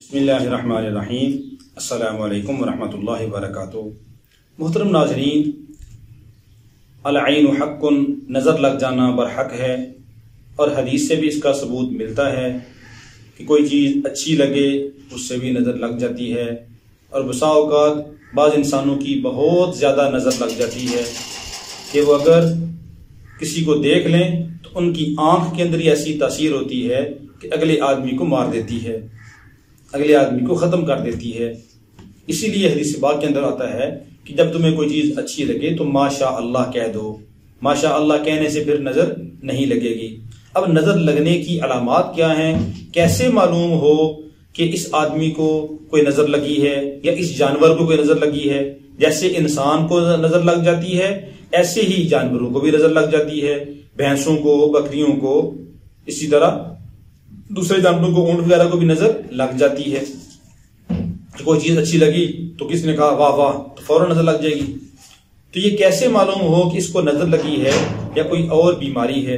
بسم اللہ الرحمن الرحیم۔ السلام علیکم ورحمۃ اللہ وبرکاتہ۔ محترم ناظرین، العین حق، نظر لگ جانا برحق ہے، اور حدیث سے بھی اس کا ثبوت ملتا ہے کہ کوئی چیز اچھی لگے اس سے بھی نظر لگ جاتی ہے، اور بسا اوقات بعض انسانوں کی بہت زیادہ نظر لگ جاتی ہے کہ وہ اگر کسی کو دیکھ لیں تو ان کی آنکھ کے اندر ہی ایسی تاثیر ہوتی ہے کہ اگلے آدمی کو مار دیتی ہے، اگلے آدمی کو ختم کر دیتی ہے۔ اسی لیے حدیث پاک کے اندر آتا ہے کہ جب تمہیں کوئی چیز اچھی لگے تو ماشاء اللہ کہہ دو۔ ماشاء اللہ کہنے سے پھر نظر نہیں لگے گی۔ اب نظر لگنے کی علامات کیا ہیں؟ کیسے معلوم ہو کہ اس آدمی کو کوئی نظر لگی ہے یا اس جانور کو کوئی نظر لگی ہے؟ جیسے انسان کو نظر لگ جاتی ہے ایسے ہی جانوروں کو بھی نظر لگ جاتی ہے، بھینسوں کو، بکریوں کو، اسی طرح دوسرے جانوروں کو، اونٹ وغیرہ کو بھی نظر لگ جاتی ہے۔ کوئی چیز اچھی لگی تو کس نے کہا واہ واہ تو فوراً نظر لگ جائے گی۔ تو یہ کیسے معلوم ہو کہ اس کو نظر لگی ہے یا کوئی اور بیماری ہے؟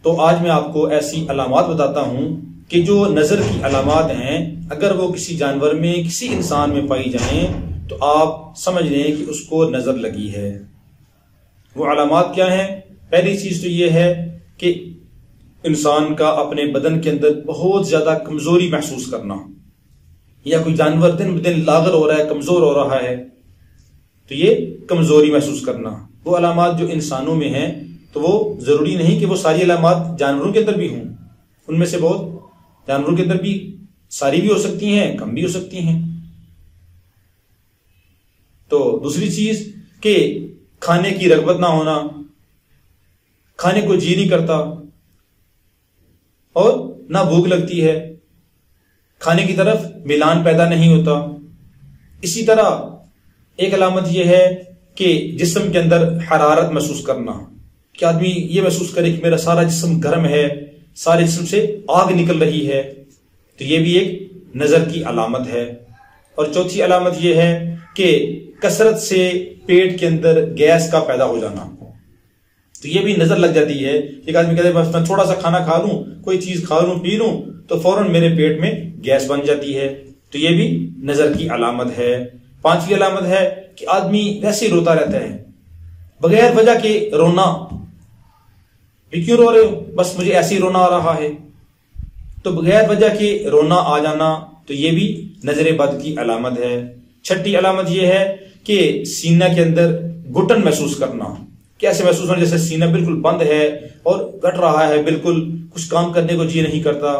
تو آج میں آپ کو ایسی علامات بتاتا ہوں کہ جو نظر کی علامات ہیں، اگر وہ کسی جانور میں، کسی انسان میں پائی جائیں تو آپ سمجھ لیں کہ اس کو نظر لگی ہے۔ وہ علامات کیا ہیں؟ پہلی چیز تو یہ ہے کہ انسان کا اپنے بدن کے اندر بہت زیادہ کمزوری محسوس کرنا، یا کوئی جانور دن بدن لاغر ہو رہا ہے، کمزور ہو رہا ہے، تو یہ کمزوری محسوس کرنا۔ وہ علامات جو انسانوں میں ہیں تو وہ ضروری نہیں کہ وہ ساری علامات جانوروں کے اندر بھی ہوں، ان میں سے بہت جانوروں کے اندر بھی ساری بھی ہو سکتی ہیں، کم بھی ہو سکتی ہیں۔ تو دوسری چیز کہ کھانے کی رغبت نہ ہونا، کھانے کو جی نہیں کرتا اور نہ بھوک لگتی ہے، کھانے کی طرف میلان پیدا نہیں ہوتا۔ اسی طرح ایک علامت یہ ہے کہ جسم کے اندر حرارت محسوس کرنا، کہ آدمی یہ محسوس کرے کہ میرا سارا جسم گرم ہے، سارے جسم سے آگ نکل رہی ہے، تو یہ بھی ایک نظر کی علامت ہے۔ اور چوتھی علامت یہ ہے کہ کثرت سے پیٹ کے اندر گیس کا پیدا ہو جانا، تو یہ بھی نظر لگ جاتی ہے۔ ایک آدمی کہتے ہیں بس میں تھوڑا سا کھانا کھا لوں، کوئی چیز کھا لوں، پی لوں تو فوراً میرے پیٹ میں گیس بن جاتی ہے، تو یہ بھی نظر کی علامت ہے۔ پانچویں علامت ہے کہ آدمی ویسے ہی روتا رہتا ہے، بغیر وجہ کے رونا، بھی کیوں رو رہے ہو؟ بس مجھے ایسے ہی رونا آ رہا ہے، تو بغیر وجہ کے رونا آ جانا، تو یہ بھی نظر بد کی علامت ہے۔ چھٹی علامت یہ ہے کہ سینہ کے اندر گھٹن محسوس کرنا، کیسے محسوس ہونا؟ جیسے سینہ بالکل بند ہے اور گھٹ رہا ہے، بالکل کچھ کام کرنے کو جی نہیں کرتا،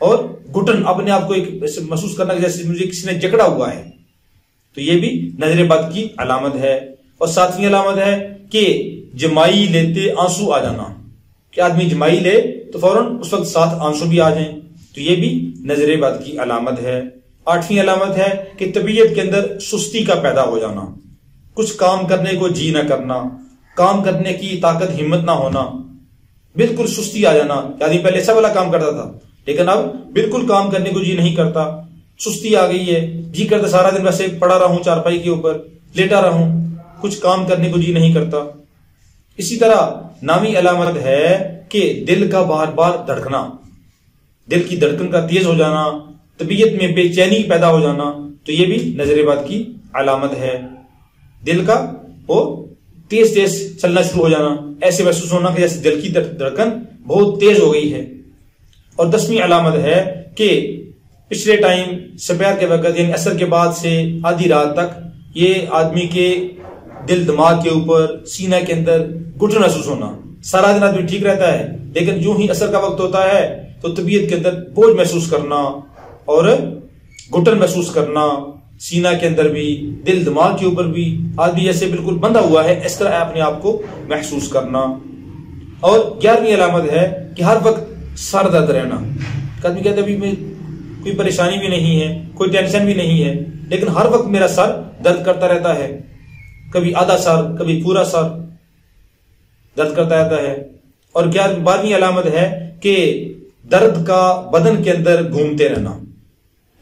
اور گھٹن اپنے آپ کو ایک محسوس کرنا جیسے مجھے کسی نے جکڑا ہوا ہے، تو یہ بھی نظر بد کی علامت ہے۔ اور ساتویں علامت ہے کہ جمائی لیتے آنسو آ جانا، کہ آدمی جمائی لے تو فوراً اس وقت ساتھ آنسو بھی آ جائیں، تو یہ بھی نظر بد کی علامت ہے۔ آٹھویں علامت ہے کہ طبیعت کے اندر سستی کا پیدا ہو جانا، کچھ کام کرنے کو جی نہ کرنا، کام کرنے کی طاقت ہمت نہ ہونا، بالکل سستی آ جانا، یعنی پہلے سب والا کام کرتا تھا لیکن اب بالکل کام کرنے کو جی نہیں کرتا، سستی آ گئی ہے، جی کرتا سارا دن ویسے پڑا رہوں چارپائی کے اوپر، لیٹا رہوں، کچھ کام کرنے کو جی نہیں کرتا۔ اسی طرح 9ویں علامت ہے کہ دل کا بار بار دھڑکنا، دل کی دھڑکن کا تیز ہو جانا، طبیعت میں بے چینی پیدا ہو جانا، تو یہ بھی نظر بد کی علامت ہے۔ دل کا وہ تیز تیز چلنا شروع ہو جانا، ایسے محسوس ہونا کہ جیسے دل کی دھڑکن بہت تیز ہو گئی ہے۔ اور 10ویں علامت ہے کہ پچھلے ٹائم سپہر کے وقت یعنی عصر کے بعد سے آدھی رات تک یہ آدمی کے دل دماغ کے اوپر، سینہ کے اندر گھٹن محسوس ہونا، سارا دن آدمی ٹھیک رہتا ہے لیکن جو ہی عصر کا وقت ہوتا ہے تو طبیعت کے اندر بوجھ محسوس کرنا اور گھٹن محسوس کرنا، سینہ کے اندر بھی، دل دماغ کے اوپر بھی، آدمی جیسے بالکل بندھا ہوا ہے اس طرح اپنے آپ کو محسوس کرنا۔ اور 11ویں علامت ہے کہ ہر وقت سر درد رہنا، آدمی کہتے ابھی میں کوئی پریشانی بھی نہیں ہے، کوئی ٹینشن بھی نہیں ہے، لیکن ہر وقت میرا سر درد کرتا رہتا ہے، کبھی آدھا سر کبھی پورا سر درد کرتا رہتا ہے۔ اور 12ویں علامت ہے کہ درد کا بدن کے اندر گھومتے رہنا،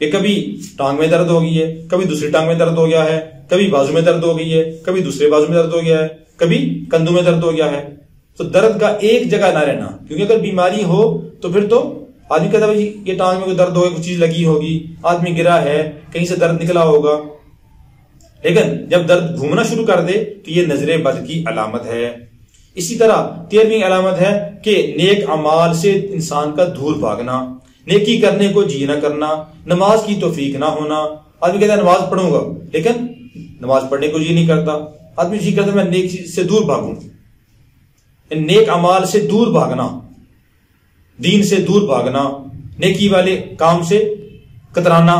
کہ کبھی ٹانگ میں درد ہو گئی ہے، کبھی دوسری ٹانگ میں درد ہو گیا ہے، کبھی بازو میں درد ہو گئی ہے، کبھی دوسرے بازو میں درد ہو گیا ہے، کبھی کندھوں میں درد ہو گیا ہے۔ تو درد کا ایک جگہ نہ رہنا، کیونکہ اگر بیماری ہو تو پھر تو آدمی کہتا ہے یہ ٹانگ میں کوئی درد ہوگا، کچھ چیز لگی ہوگی، آدمی گرا ہے، کہیں سے درد نکلا ہوگا، لیکن جب درد گھومنا شروع کر دے تو یہ نظر بد کی علامت ہے۔ اسی طرح 13ویں علامت ہے کہ نیک اعمال سے انسان کا دور بھاگنا، نیکی کرنے کو جی نہ کرنا، نماز کی توفیق نہ ہونا۔ آدمی کہتا ہے نماز پڑھوں گا لیکن نماز پڑھنے کو جی نہیں کرتا، آدمی جی کرتا میں نیک چیز سے دور بھاگوں، نیک اعمال سے دور بھاگنا، دین سے دور بھاگنا، نیکی والے کام سے کترانا۔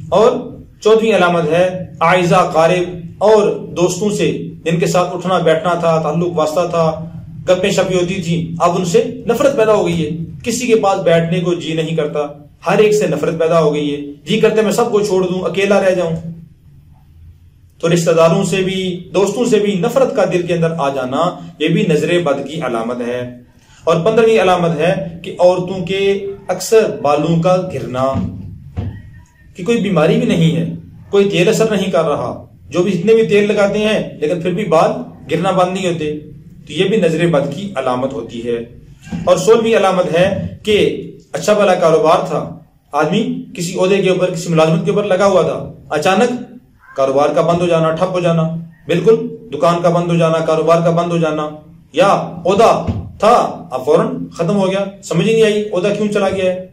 اور 14ویں علامت ہے اعزا قارب اور دوستوں سے جن کے ساتھ اٹھنا بیٹھنا تھا، تعلق واسطہ تھا، گپیں شپیں ہوتی تھی، اب ان سے نفرت پیدا ہو گئی ہے، کسی کے پاس بیٹھنے کو جی نہیں کرتا، ہر ایک سے نفرت پیدا ہو گئی ہے، جی کرتے میں سب کو چھوڑ دوں، اکیلا رہ جاؤں۔ تو رشتہ داروں سے بھی دوستوں سے بھی نفرت کا دل کے اندر آ جانا یہ بھی نظر بد کی علامت ہے۔ اور 15ویں علامت ہے کہ عورتوں کے اکثر بالوں کا گرنا، کہ کوئی بیماری بھی نہیں ہے، کوئی تیل اثر نہیں کر رہا، جو بھی جتنے بھی تیل لگاتے ہیں لیکن پھر بھی بال گرنا بند نہیں ہوتے، تو یہ بھی نظر بد کی علامت ہوتی ہے۔ اور 16ویں علامت ہے کہ اچھا بھلا کاروبار تھا، آدمی کسی عہدے کے اوپر کسی ملازمت کے اوپر لگا ہوا تھا، اچانک کاروبار کا بند ہو جانا، ٹھپ ہو جانا، بالکل دکان کا بند ہو جانا، کاروبار کا بند ہو جانا، یا عہدہ تھا اب فوراً ختم ہو گیا، سمجھ ہی نہیں آئی عہدہ کیوں چلا گیا ہے،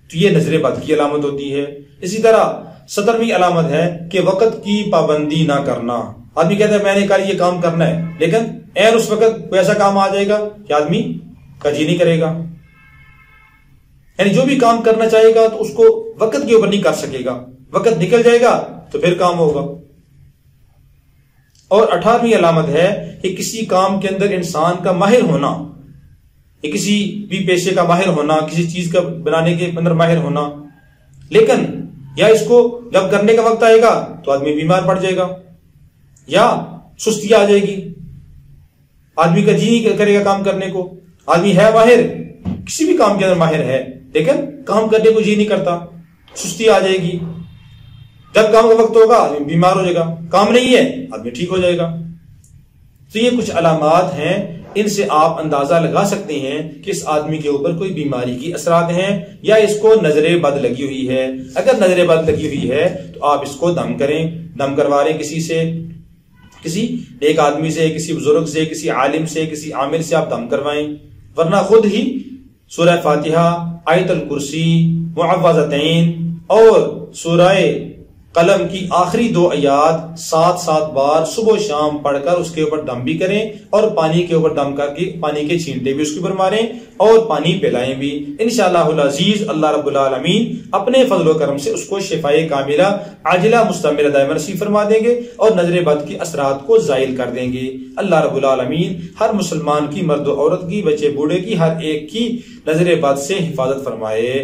تو یہ نظر بد کی علامت ہوتی ہے۔ اسی طرح 17ویں علامت ہے کہ وقت کی پابندی نہ کرنا، آدمی کہتا ہے میں نے کل یہ کام کرنا ہے لیکن عین اس وقت کوئی ایسا کام آ جائے گا کہ آدمی کا جی نہیں کرے گا، یعنی جو بھی کام کرنا چاہے گا تو اس کو وقت کے اوپر نہیں کر سکے گا، وقت نکل جائے گا تو پھر کام ہوگا۔ اور 18ویں علامت ہے کہ کسی کام کے اندر انسان کا ماہر ہونا، یا کسی بھی پیشے کا ماہر ہونا، کسی چیز کا بنانے کے اندر ماہر ہونا، لیکن یا اس کو جب کرنے کا وقت آئے گا تو آدمی بیمار پڑ جائے گا، یا سستی آ جائے گی، آدمی کا جی نہیں کرے گا کام کرنے کو، آدمی ہے ماہر کسی بھی کام کے اندر ماہر ہے لیکن کام کرنے کو جی نہیں کرتا، سستی آ جائے گی، جب کام کا وقت ہوگا آدمی بیمار ہو جائے گا، کام نہیں ہے آدمی ٹھیک ہو جائے گا۔ تو یہ کچھ علامات ہیں، ان سے آپ اندازہ لگا سکتے ہیں کہ اس آدمی کے اوپر کوئی بیماری کی اثرات ہیں یا اس کو نظر بد لگی ہوئی ہے۔ اگر نظر بد لگی ہوئی ہے تو آپ اس کو دم کریں، دم کروا لیں کسی سے، کسی ایک آدمی سے، کسی بزرگ سے، کسی عالم سے، کسی عامل سے آپ دم کروائیں، ورنہ خود ہی سورہ فاتحہ، آیت الکرسی، معوذتین اور سورہ قلم کی آخری 2 آیات 7 بار صبح و شام پڑھ کر اس کے اوپر دم بھی کریں، اور پانی کے اوپر دم کر کے پانی کے چھینٹے بھی اس کے اوپر ماریں اور پانی پلائیں بھی۔ انشاءاللہ العزیز اللہ رب العالمین اپنے فضل و کرم سے اس کو شفائے کاملہ عاجلہ مستمرہ دائمہ نصیب فرما دیں گے اور نظر بد کی اثرات کو زائل کر دیں گے۔ اللہ رب العالمین ہر مسلمان کی، مرد و عورت کی، بچے بوڑھے کی، ہر ایک کی نظر بد سے حفاظت فرمائے۔